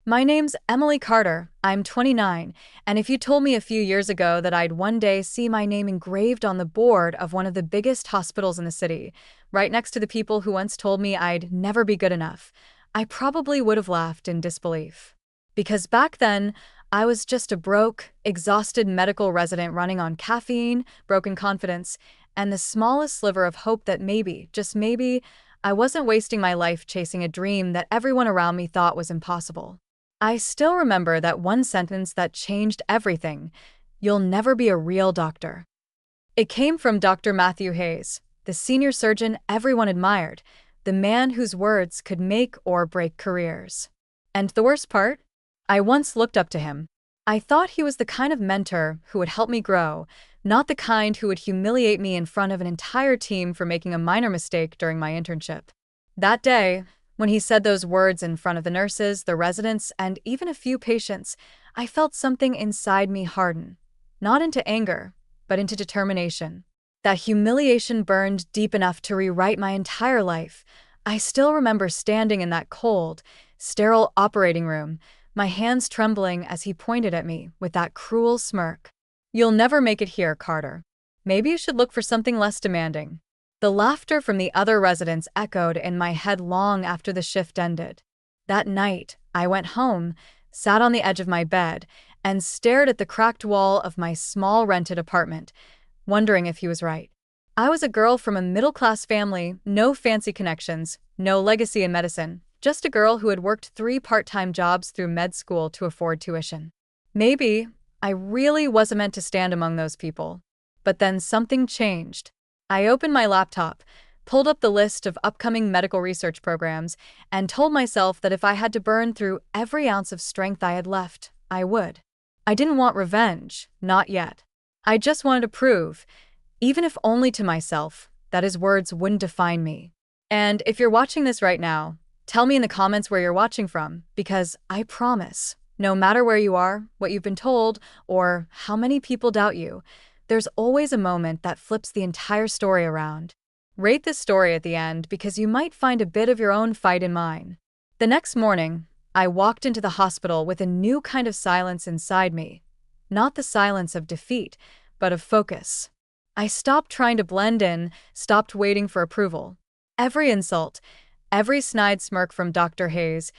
My name's Emily Carter. I'm 29, and if you told me a few years ago that I'd one day see my name engraved on the board of one of the biggest hospitals in the city, right next to the people who once told me I'd never be good enough, I probably would have laughed in disbelief. Because back then, I was just a broke, exhausted medical resident running on caffeine, broken confidence, and the smallest sliver of hope that maybe, just maybe, I wasn't wasting my life chasing a dream that everyone around me thought was impossible. I still remember that one sentence that changed everything: "You'll never be a real doctor." It came from Dr. Matthew Hayes, the senior surgeon everyone admired, the man whose words could make or break careers. And the worst part? I once looked up to him. I thought he was the kind of mentor who would help me grow, not the kind who would humiliate me in front of an entire team for making a minor mistake during my internship. That day, when he said those words in front of the nurses, the residents, and even a few patients, I felt something inside me harden. Not into anger, but into determination. That humiliation burned deep enough to rewrite my entire life. I still remember standing in that cold, sterile operating room, my hands trembling as he pointed at me with that cruel smirk. "You'll never make it here, Carter. Maybe you should look for something less demanding." The laughter from the other residents echoed in my head long after the shift ended. That night, I went home, sat on the edge of my bed, and stared at the cracked wall of my small rented apartment, wondering if he was right. I was a girl from a middle-class family, no fancy connections, no legacy in medicine, just a girl who had worked 3 part-time jobs through med school to afford tuition. Maybe I really wasn't meant to stand among those people. But then something changed. I opened my laptop, pulled up the list of upcoming medical research programs, and told myself that if I had to burn through every ounce of strength I had left, I would. I didn't want revenge, not yet. I just wanted to prove, even if only to myself, that his words wouldn't define me. And if you're watching this right now, tell me in the comments where you're watching from, because I promise, no matter where you are, what you've been told, or how many people doubt you, there's always a moment that flips the entire story around. Rate this story at the end because you might find a bit of your own fight in mine. The next morning, I walked into the hospital with a new kind of silence inside me. Not the silence of defeat, but of focus. I stopped trying to blend in, stopped waiting for approval. Every insult, every snide smirk from Dr. Hayes,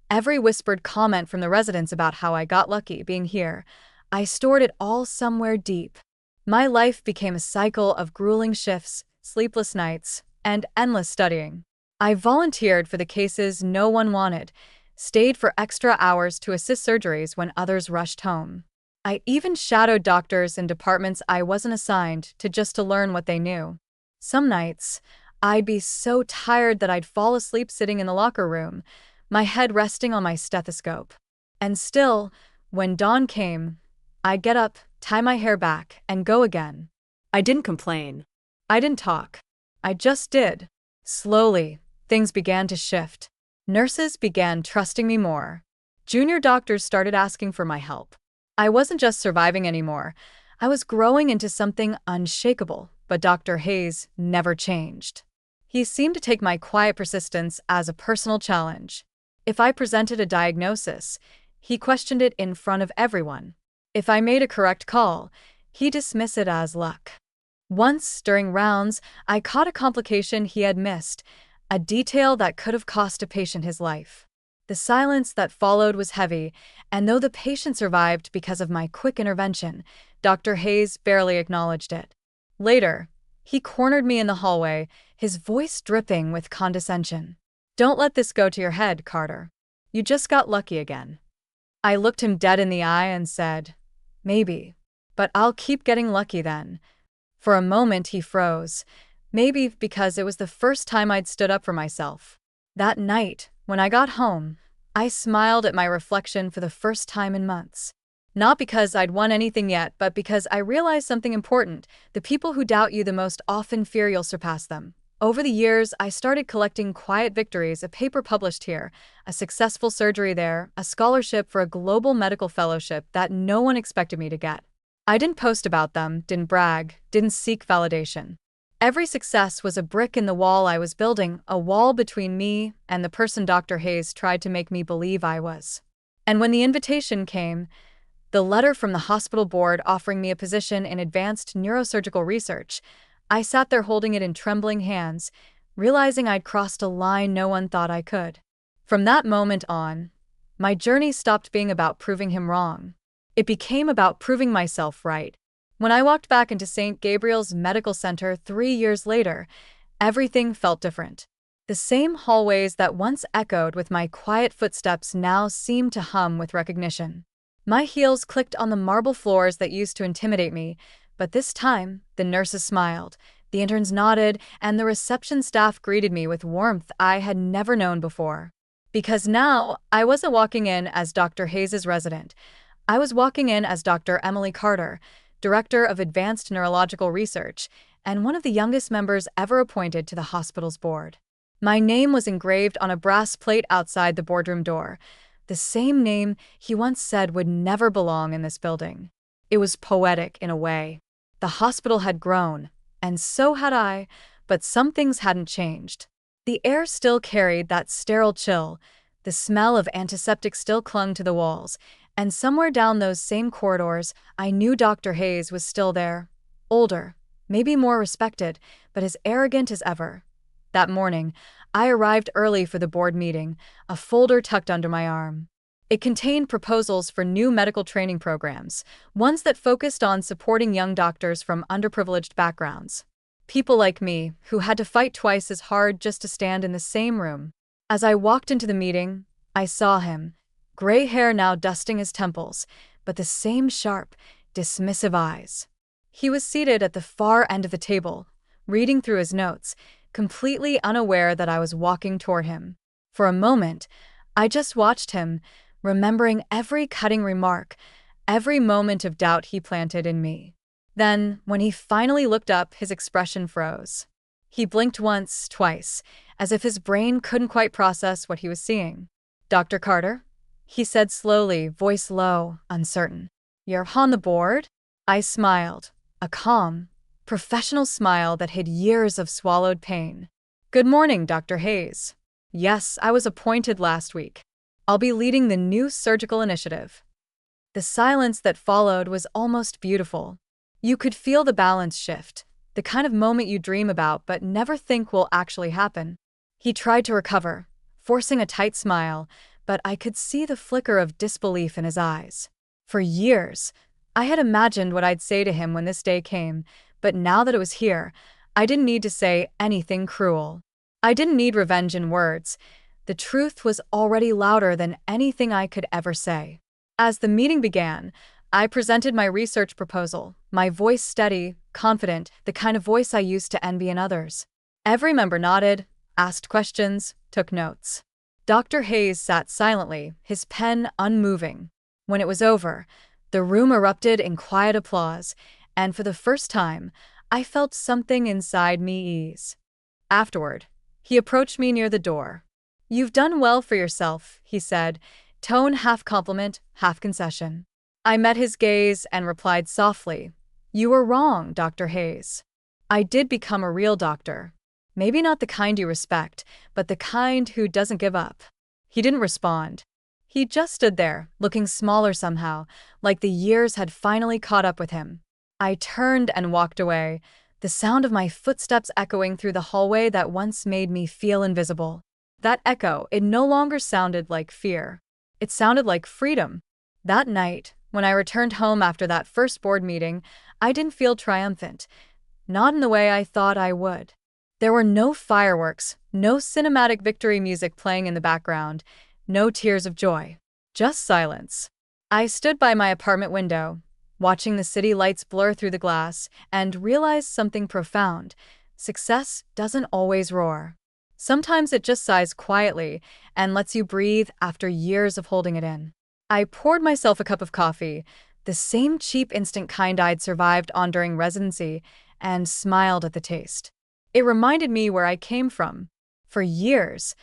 every whispered comment from the residents about how I got lucky being here, I stored it all somewhere deep. My life became a cycle of grueling shifts, sleepless nights, and endless studying. I volunteered for the cases no one wanted, stayed for extra hours to assist surgeries when others rushed home. I even shadowed doctors in departments I wasn't assigned to learn what they knew. Some nights, I'd be so tired that I'd fall asleep sitting in the locker room, my head resting on my stethoscope. And still, when dawn came, I'd get up, tie my hair back, and go again. I didn't complain. I didn't talk. I just did. Slowly, things began to shift. Nurses began trusting me more. Junior doctors started asking for my help. I wasn't just surviving anymore. I was growing into something unshakable, but Dr. Hayes never changed. He seemed to take my quiet persistence as a personal challenge. If I presented a diagnosis, he questioned it in front of everyone. If I made a correct call, he dismissed it as luck. Once, during rounds, I caught a complication he had missed, a detail that could have cost a patient his life. The silence that followed was heavy, and though the patient survived because of my quick intervention, Dr. Hayes barely acknowledged it. Later, he cornered me in the hallway, his voice dripping with condescension. "Don't let this go to your head, Carter. You just got lucky again." I looked him dead in the eye and said, "Maybe. But I'll keep getting lucky then." For a moment he froze, maybe because it was the first time I'd stood up for myself. That night, when I got home, I smiled at my reflection for the first time in months. Not because I'd won anything yet, but because I realized something important: the people who doubt you the most often fear you'll surpass them. Over the years, I started collecting quiet victories: a paper published here, a successful surgery there, a scholarship for a global medical fellowship that no one expected me to get. I didn't post about them, didn't brag, didn't seek validation. Every success was a brick in the wall I was building, a wall between me and the person Dr. Hayes tried to make me believe I was. And when the invitation came, the letter from the hospital board offering me a position in advanced neurosurgical research, I sat there holding it in trembling hands, realizing I'd crossed a line no one thought I could. From that moment on, my journey stopped being about proving him wrong. It became about proving myself right. When I walked back into St. Gabriel's Medical Center 3 years later, everything felt different. The same hallways that once echoed with my quiet footsteps now seemed to hum with recognition. My heels clicked on the marble floors that used to intimidate me, but this time, the nurses smiled, the interns nodded, and the reception staff greeted me with warmth I had never known before. Because now, I wasn't walking in as Dr. Hayes' resident. I was walking in as Dr. Emily Carter, Director of Advanced Neurological Research, and one of the youngest members ever appointed to the hospital's board. My name was engraved on a brass plate outside the boardroom door, the same name he once said would never belong in this building. It was poetic in a way. The hospital had grown, and so had I, but some things hadn't changed. The air still carried that sterile chill, the smell of antiseptic still clung to the walls, and somewhere down those same corridors, I knew Dr. Hayes was still there. Older, maybe more respected, but as arrogant as ever. That morning, I arrived early for the board meeting, a folder tucked under my arm. It contained proposals for new medical training programs, ones that focused on supporting young doctors from underprivileged backgrounds. People like me, who had to fight twice as hard just to stand in the same room. As I walked into the meeting, I saw him, gray hair now dusting his temples, but the same sharp, dismissive eyes. He was seated at the far end of the table, reading through his notes, completely unaware that I was walking toward him. For a moment, I just watched him, remembering every cutting remark, every moment of doubt he planted in me. Then, when he finally looked up, his expression froze. He blinked once, twice, as if his brain couldn't quite process what he was seeing. "Dr. Carter?" he said slowly, voice low, uncertain. "You're on the board?" I smiled, a calm, professional smile that hid years of swallowed pain. "Good morning, Dr. Hayes. Yes, I was appointed last week. I'll be leading the new surgical initiative." The silence that followed was almost beautiful. You could feel the balance shift, the kind of moment you dream about but never think will actually happen. He tried to recover, forcing a tight smile, but I could see the flicker of disbelief in his eyes. For years, I had imagined what I'd say to him when this day came, but now that it was here, I didn't need to say anything cruel. I didn't need revenge in words. The truth was already louder than anything I could ever say. As the meeting began, I presented my research proposal, my voice steady, confident, the kind of voice I used to envy in others. Every member nodded, asked questions, took notes. Dr. Hayes sat silently, his pen unmoving. When it was over, the room erupted in quiet applause, and for the first time, I felt something inside me ease. Afterward, he approached me near the door. "You've done well for yourself," he said, tone half compliment, half concession. I met his gaze and replied softly, "You were wrong, Dr. Hayes. I did become a real doctor. Maybe not the kind you respect, but the kind who doesn't give up." He didn't respond. He just stood there, looking smaller somehow, like the years had finally caught up with him. I turned and walked away, the sound of my footsteps echoing through the hallway that once made me feel invisible. That echo, it no longer sounded like fear. It sounded like freedom. That night, when I returned home after that first board meeting, I didn't feel triumphant. Not in the way I thought I would. There were no fireworks, no cinematic victory music playing in the background, no tears of joy. Just silence. I stood by my apartment window, watching the city lights blur through the glass, and realized something profound. Success doesn't always roar. Sometimes it just sighs quietly and lets you breathe after years of holding it in. I poured myself a cup of coffee, the same cheap instant kind I'd survived on during residency, and smiled at the taste. It reminded me where I came from. For years,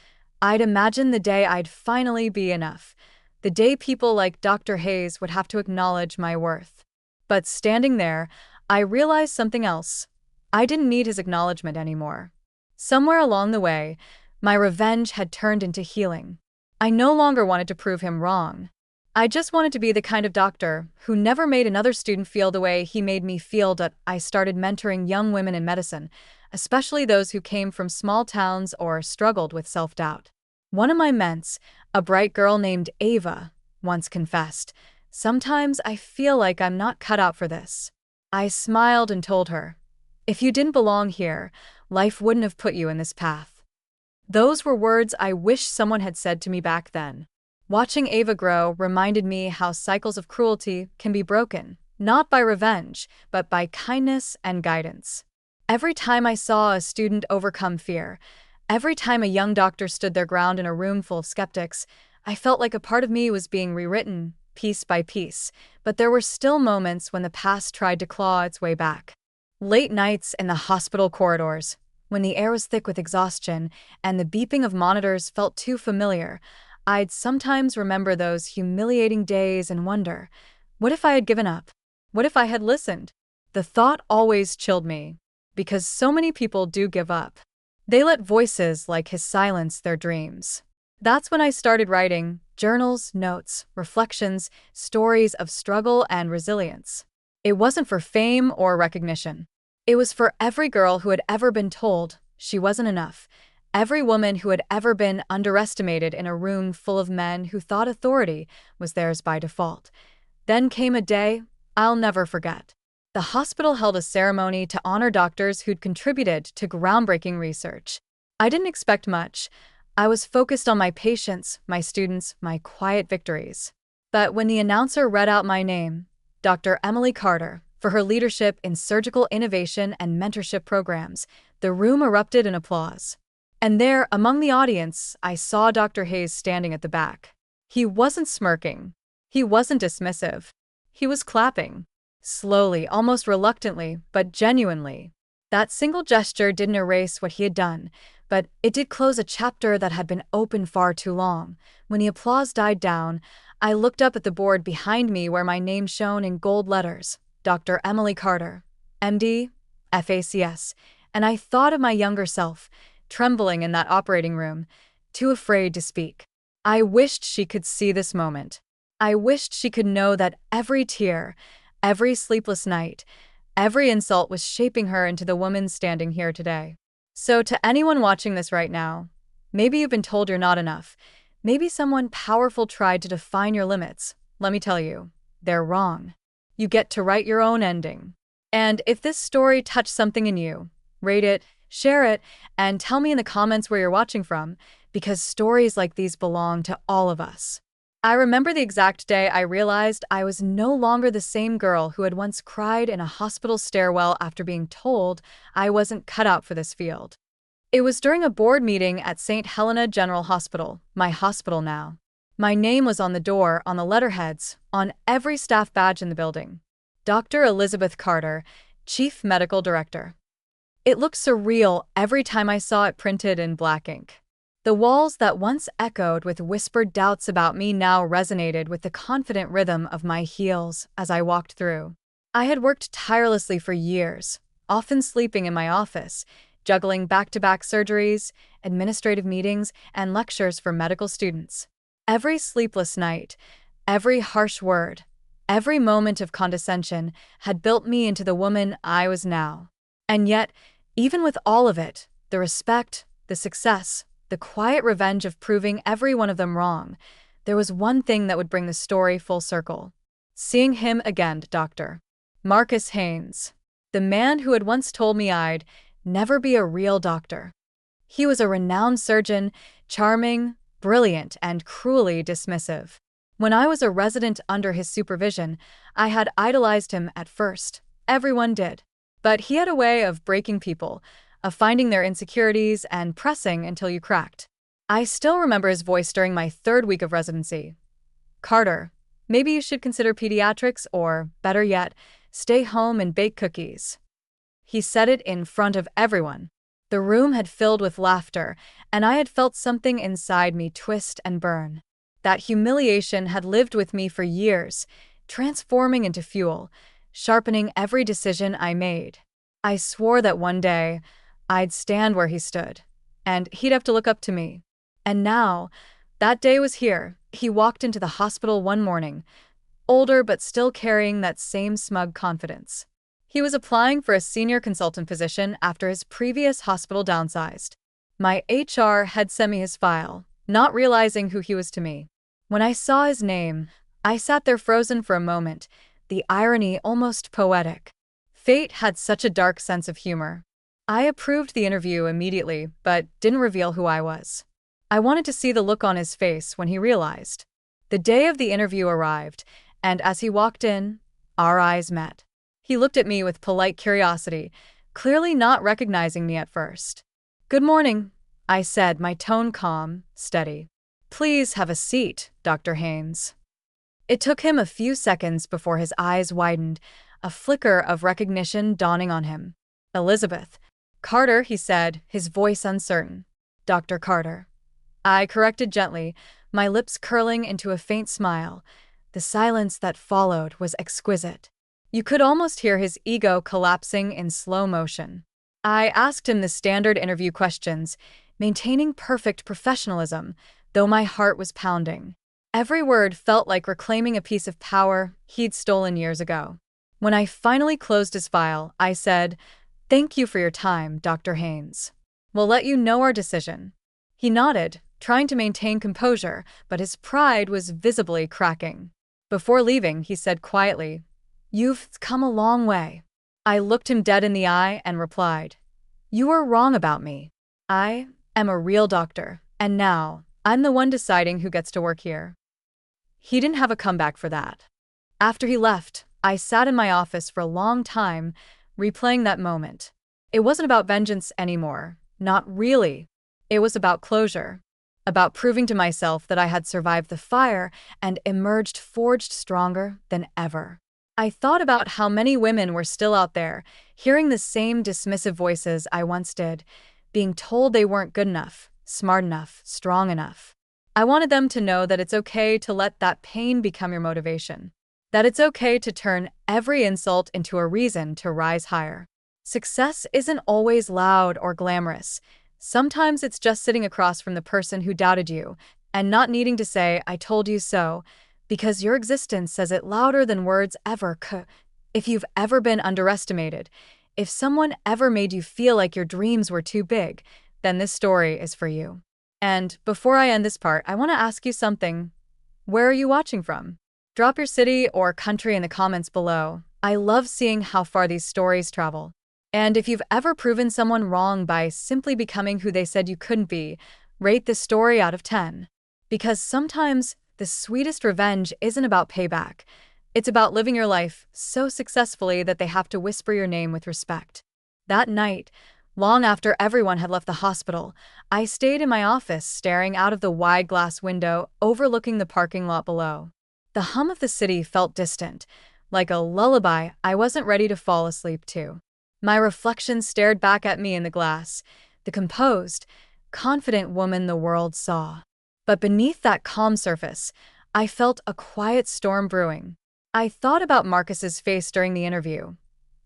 I'd imagined the day I'd finally be enough, the day people like Dr. Hayes would have to acknowledge my worth. But standing there, I realized something else. I didn't need his acknowledgement anymore. Somewhere along the way, my revenge had turned into healing. I no longer wanted to prove him wrong. I just wanted to be the kind of doctor who never made another student feel the way he made me feel. That I started mentoring young women in medicine, especially those who came from small towns or struggled with self-doubt. One of my ments, a bright girl named Ava, once confessed, "Sometimes I feel like I'm not cut out for this." I smiled and told her, "If you didn't belong here, life wouldn't have put you in this path." Those were words I wish someone had said to me back then. Watching Ava grow reminded me how cycles of cruelty can be broken, not by revenge, but by kindness and guidance. Every time I saw a student overcome fear, every time a young doctor stood their ground in a room full of skeptics, I felt like a part of me was being rewritten, piece by piece, but there were still moments when the past tried to claw its way back. Late nights in the hospital corridors, when the air was thick with exhaustion and the beeping of monitors felt too familiar, I'd sometimes remember those humiliating days and wonder, what if I had given up? What if I had listened? The thought always chilled me, because so many people do give up. They let voices like his silence their dreams. That's when I started writing journals, notes, reflections, stories of struggle and resilience. It wasn't for fame or recognition. It was for every girl who had ever been told she wasn't enough, every woman who had ever been underestimated in a room full of men who thought authority was theirs by default. Then came a day I'll never forget. The hospital held a ceremony to honor doctors who'd contributed to groundbreaking research. I didn't expect much. I was focused on my patients, my students, my quiet victories. But when the announcer read out my name, Dr. Emily Carter, for her leadership in surgical innovation and mentorship programs, the room erupted in applause. And there, among the audience, I saw Dr. Hayes standing at the back. He wasn't smirking. He wasn't dismissive. He was clapping. Slowly, almost reluctantly, but genuinely. That single gesture didn't erase what he had done, but it did close a chapter that had been open far too long. When the applause died down, I looked up at the board behind me where my name shone in gold letters, Dr. Emily Carter, MD, FACS, and I thought of my younger self, trembling in that operating room, too afraid to speak. I wished she could see this moment. I wished she could know that every tear, every sleepless night, every insult was shaping her into the woman standing here today. So to anyone watching this right now, maybe you've been told you're not enough. Maybe someone powerful tried to define your limits. Let me tell you, they're wrong. You get to write your own ending. And if this story touched something in you, rate it, share it, and tell me in the comments where you're watching from, because stories like these belong to all of us. I remember the exact day I realized I was no longer the same girl who had once cried in a hospital stairwell after being told I wasn't cut out for this field. It was during a board meeting at St. Helena General Hospital, my hospital now. My name was on the door, on the letterheads, on every staff badge in the building. Dr. Elizabeth Carter, Chief Medical Director. It looked surreal every time I saw it printed in black ink. The walls that once echoed with whispered doubts about me now resonated with the confident rhythm of my heels as I walked through. I had worked tirelessly for years, often sleeping in my office, juggling back-to-back surgeries, administrative meetings, and lectures for medical students. Every sleepless night, every harsh word, every moment of condescension had built me into the woman I was now. And yet, even with all of it, the respect, the success, the quiet revenge of proving every one of them wrong, there was one thing that would bring the story full circle. Seeing him again, Dr. Marcus Haynes, the man who had once told me I'd never be a real doctor. He was a renowned surgeon, charming, brilliant, and cruelly dismissive. When I was a resident under his supervision, I had idolized him at first. Everyone did. But he had a way of breaking people, of finding their insecurities and pressing until you cracked. I still remember his voice during my 3rd week of residency. "Carter, maybe you should consider pediatrics or, better yet, stay home and bake cookies." He said it in front of everyone. The room had filled with laughter, and I had felt something inside me twist and burn. That humiliation had lived with me for years, transforming into fuel, sharpening every decision I made. I swore that one day, I'd stand where he stood, and he'd have to look up to me. And now, that day was here. He walked into the hospital one morning, older but still carrying that same smug confidence. He was applying for a senior consultant position after his previous hospital downsized. My HR had sent me his file, not realizing who he was to me. When I saw his name, I sat there frozen for a moment, the irony almost poetic. Fate had such a dark sense of humor. I approved the interview immediately, but didn't reveal who I was. I wanted to see the look on his face when he realized. The day of the interview arrived, and as he walked in, our eyes met. He looked at me with polite curiosity, clearly not recognizing me at first. "Good morning," I said, my tone calm, steady. "Please have a seat, Dr. Haynes." It took him a few seconds before his eyes widened, a flicker of recognition dawning on him. "Elizabeth Carter," he said, his voice uncertain. "Dr. Carter." I corrected gently, my lips curling into a faint smile. The silence that followed was exquisite. You could almost hear his ego collapsing in slow motion. I asked him the standard interview questions, maintaining perfect professionalism, though my heart was pounding. Every word felt like reclaiming a piece of power he'd stolen years ago. When I finally closed his file, I said, "Thank you for your time, Dr. Haynes. We'll let you know our decision." He nodded, trying to maintain composure, but his pride was visibly cracking. Before leaving, he said quietly, "You've come a long way." I looked him dead in the eye and replied, "You are wrong about me. I am a real doctor, and now I'm the one deciding who gets to work here." He didn't have a comeback for that. After he left, I sat in my office for a long time, replaying that moment. It wasn't about vengeance anymore, not really. It was about closure, about proving to myself that I had survived the fire and emerged forged stronger than ever. I thought about how many women were still out there, hearing the same dismissive voices I once did, being told they weren't good enough, smart enough, strong enough. I wanted them to know that it's okay to let that pain become your motivation, that it's okay to turn every insult into a reason to rise higher. Success isn't always loud or glamorous. Sometimes it's just sitting across from the person who doubted you and not needing to say, "I told you so," because your existence says it louder than words ever could. If you've ever been underestimated, if someone ever made you feel like your dreams were too big, then this story is for you. And before I end this part, I want to ask you something. Where are you watching from? Drop your city or country in the comments below. I love seeing how far these stories travel. And if you've ever proven someone wrong by simply becoming who they said you couldn't be, rate this story out of 10. Because sometimes the sweetest revenge isn't about payback. It's about living your life so successfully that they have to whisper your name with respect. That night, long after everyone had left the hospital, I stayed in my office staring out of the wide glass window overlooking the parking lot below. The hum of the city felt distant, like a lullaby I wasn't ready to fall asleep to. My reflection stared back at me in the glass, the composed, confident woman the world saw. But beneath that calm surface, I felt a quiet storm brewing. I thought about Marcus's face during the interview.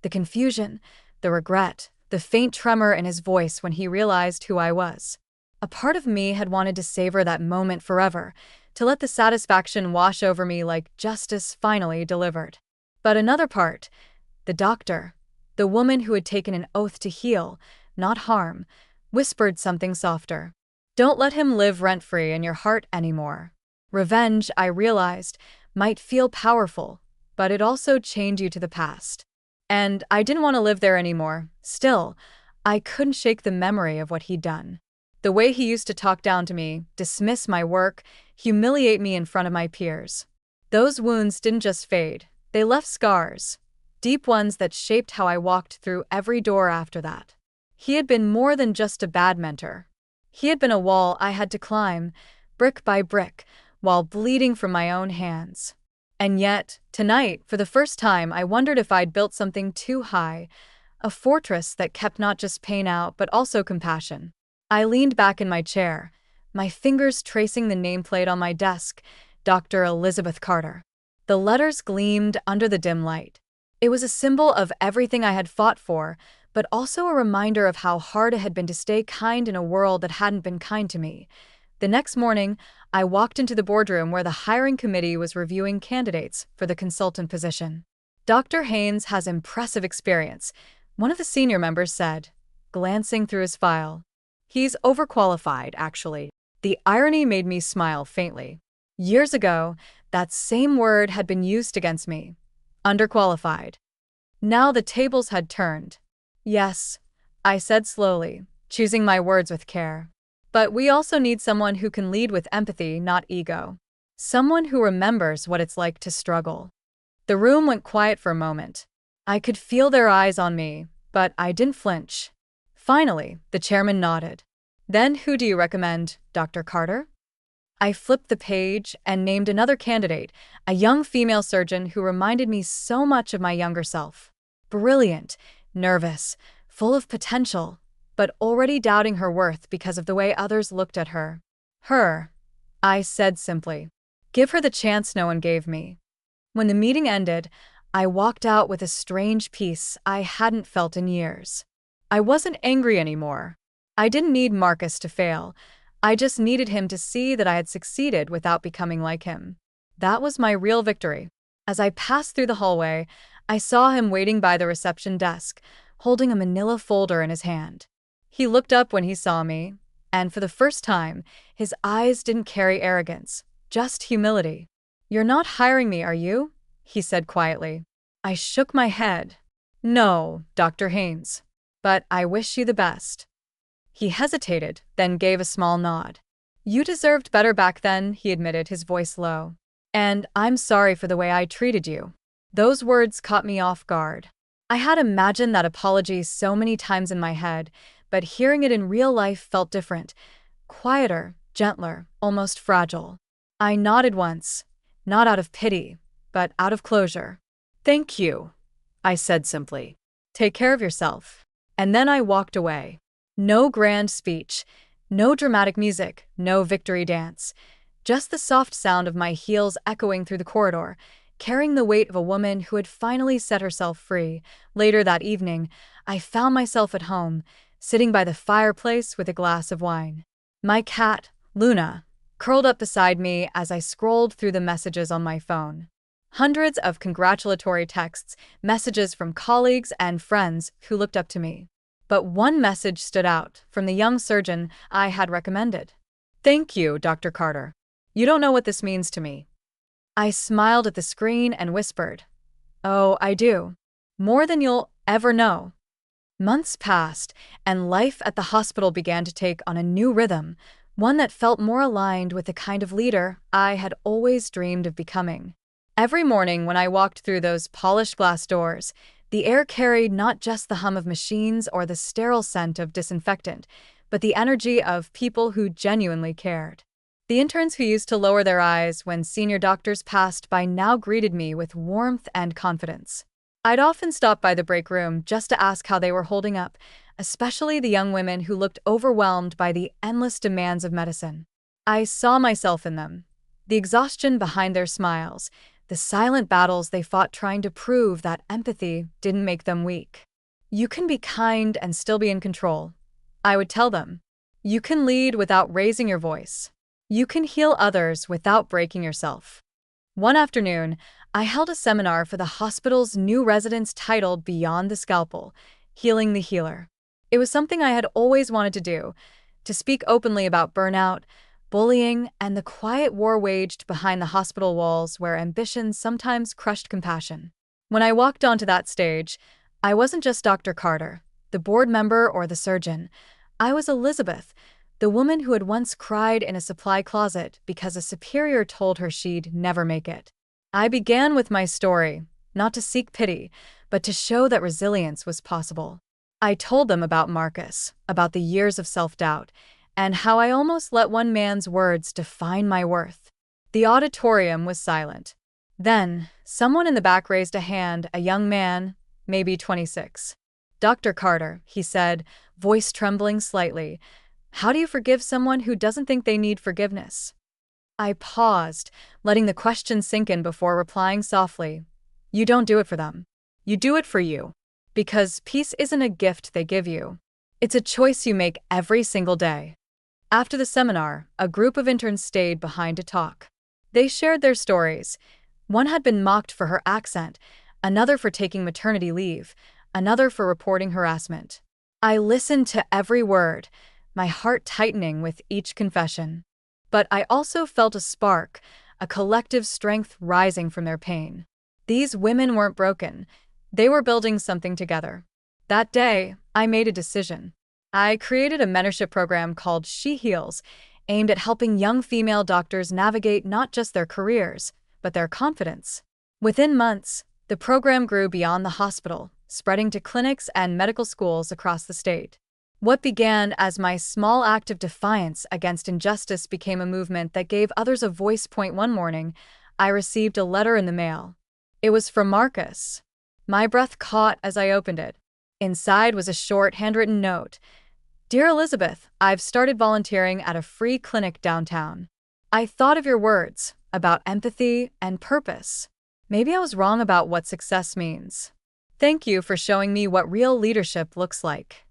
The confusion, the regret, the faint tremor in his voice when he realized who I was. A part of me had wanted to savor that moment forever, to let the satisfaction wash over me like justice finally delivered. But another part, the doctor, the woman who had taken an oath to heal, not harm, whispered something softer. "Don't let him live rent-free in your heart anymore." Revenge, I realized, might feel powerful, but it also chained you to the past. And I didn't want to live there anymore. Still, I couldn't shake the memory of what he'd done. The way he used to talk down to me, dismiss my work, humiliate me in front of my peers. Those wounds didn't just fade, they left scars. Deep ones that shaped how I walked through every door after that. He had been more than just a bad mentor. He had been a wall I had to climb, brick by brick, while bleeding from my own hands. And yet, tonight, for the first time, I wondered if I'd built something too high, a fortress that kept not just pain out but also compassion. I leaned back in my chair, my fingers tracing the nameplate on my desk, Dr. Elizabeth Carter. The letters gleamed under the dim light. It was a symbol of everything I had fought for, but also a reminder of how hard it had been to stay kind in a world that hadn't been kind to me. The next morning, I walked into the boardroom where the hiring committee was reviewing candidates for the consultant position. Dr. Haynes has impressive experience, one of the senior members said, glancing through his file. He's overqualified, actually. The irony made me smile faintly. Years ago, that same word had been used against me. Underqualified. Now the tables had turned. Yes, I said slowly, choosing my words with care. But we also need someone who can lead with empathy, not ego. Someone who remembers what it's like to struggle. The room went quiet for a moment. I could feel their eyes on me, but I didn't flinch. Finally, the chairman nodded. Then who do you recommend, Dr. Carter? I flipped the page and named another candidate, a young female surgeon who reminded me so much of my younger self. Brilliant, nervous, full of potential, but already doubting her worth because of the way others looked at her. Her, I said simply. Give her the chance no one gave me. When the meeting ended, I walked out with a strange peace I hadn't felt in years. I wasn't angry anymore. I didn't need Marcus to fail. I just needed him to see that I had succeeded without becoming like him. That was my real victory. As I passed through the hallway, I saw him waiting by the reception desk, holding a manila folder in his hand. He looked up when he saw me, and for the first time, his eyes didn't carry arrogance, just humility. You're not hiring me, are you? He said quietly. I shook my head. No, Dr. Haynes. But I wish you the best. He hesitated, then gave a small nod. You deserved better back then, he admitted, his voice low. And I'm sorry for the way I treated you. Those words caught me off guard. I had imagined that apology so many times in my head, but hearing it in real life felt different. Quieter, gentler, almost fragile. I nodded once, not out of pity, but out of closure. Thank you, I said simply. Take care of yourself. And then I walked away. No grand speech, no dramatic music, no victory dance. Just the soft sound of my heels echoing through the corridor, carrying the weight of a woman who had finally set herself free. Later that evening, I found myself at home, sitting by the fireplace with a glass of wine. My cat, Luna, curled up beside me as I scrolled through the messages on my phone. Hundreds of congratulatory texts, messages from colleagues and friends who looked up to me. But one message stood out, from the young surgeon I had recommended. Thank you, Dr. Carter. You don't know what this means to me. I smiled at the screen and whispered, Oh, I do. More than you'll ever know. Months passed, and life at the hospital began to take on a new rhythm, one that felt more aligned with the kind of leader I had always dreamed of becoming. Every morning when I walked through those polished glass doors, the air carried not just the hum of machines or the sterile scent of disinfectant, but the energy of people who genuinely cared. The interns who used to lower their eyes when senior doctors passed by now greeted me with warmth and confidence. I'd often stop by the break room just to ask how they were holding up, especially the young women who looked overwhelmed by the endless demands of medicine. I saw myself in them, the exhaustion behind their smiles, the silent battles they fought trying to prove that empathy didn't make them weak. You can be kind and still be in control, I would tell them. You can lead without raising your voice. You can heal others without breaking yourself. One afternoon, I held a seminar for the hospital's new residents titled Beyond the Scalpel, Healing the Healer. It was something I had always wanted to do, to speak openly about burnout, bullying, and the quiet war waged behind the hospital walls where ambition sometimes crushed compassion. When I walked onto that stage, I wasn't just Dr. Carter, the board member or the surgeon. I was Elizabeth, the woman who had once cried in a supply closet because a superior told her she'd never make it. I began with my story, not to seek pity, but to show that resilience was possible. I told them about Marcus, about the years of self-doubt, and how I almost let one man's words define my worth. The auditorium was silent. Then, someone in the back raised a hand, a young man, maybe 26. Dr. Carter, he said, voice trembling slightly, how do you forgive someone who doesn't think they need forgiveness? I paused, letting the question sink in before replying softly. You don't do it for them. You do it for you. Because peace isn't a gift they give you. It's a choice you make every single day. After the seminar, a group of interns stayed behind to talk. They shared their stories. One had been mocked for her accent, another for taking maternity leave, another for reporting harassment. I listened to every word, my heart tightening with each confession. But I also felt a spark, a collective strength rising from their pain. These women weren't broken. They were building something together. That day, I made a decision. I created a mentorship program called She Heals, aimed at helping young female doctors navigate not just their careers, but their confidence. Within months, the program grew beyond the hospital, spreading to clinics and medical schools across the state. What began as my small act of defiance against injustice became a movement that gave others a voice. One morning, I received a letter in the mail. It was from Marcus. My breath caught as I opened it. Inside was a short, handwritten note. Dear Elizabeth, I've started volunteering at a free clinic downtown. I thought of your words about empathy and purpose. Maybe I was wrong about what success means. Thank you for showing me what real leadership looks like.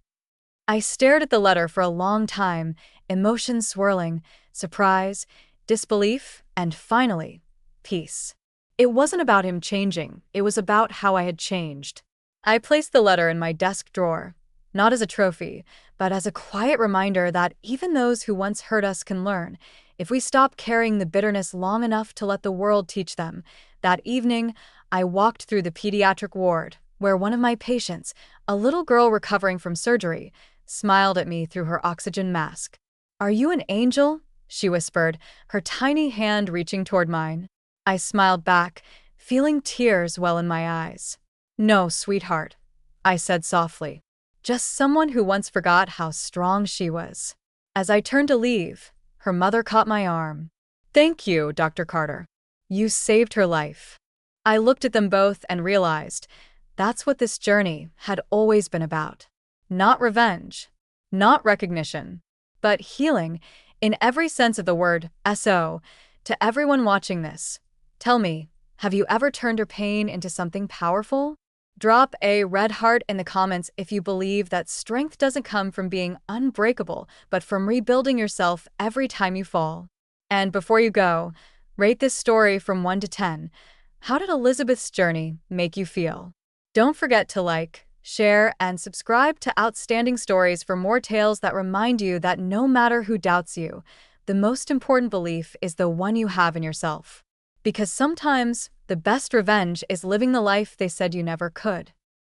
I stared at the letter for a long time, emotions swirling, surprise, disbelief, and finally, peace. It wasn't about him changing, it was about how I had changed. I placed the letter in my desk drawer, not as a trophy, but as a quiet reminder that even those who once hurt us can learn, if we stop carrying the bitterness long enough to let the world teach them. That evening, I walked through the pediatric ward, where one of my patients, a little girl recovering from surgery, smiled at me through her oxygen mask. Are you an angel? She whispered, her tiny hand reaching toward mine. I smiled back, feeling tears well in my eyes. No, sweetheart, I said softly. Just someone who once forgot how strong she was. As I turned to leave, her mother caught my arm. Thank you, Dr. Carter. You saved her life. I looked at them both and realized that's what this journey had always been about. Not revenge, not recognition, but healing in every sense of the word. So, to everyone watching this, tell me, have you ever turned your pain into something powerful? Drop a red heart in the comments if you believe that strength doesn't come from being unbreakable, but from rebuilding yourself every time you fall. And before you go, rate this story from 1 to 10. How did Elizabeth's journey make you feel? Don't forget to like, share, and subscribe to Outstanding Stories for more tales that remind you that no matter who doubts you, the most important belief is the one you have in yourself. Because sometimes, the best revenge is living the life they said you never could.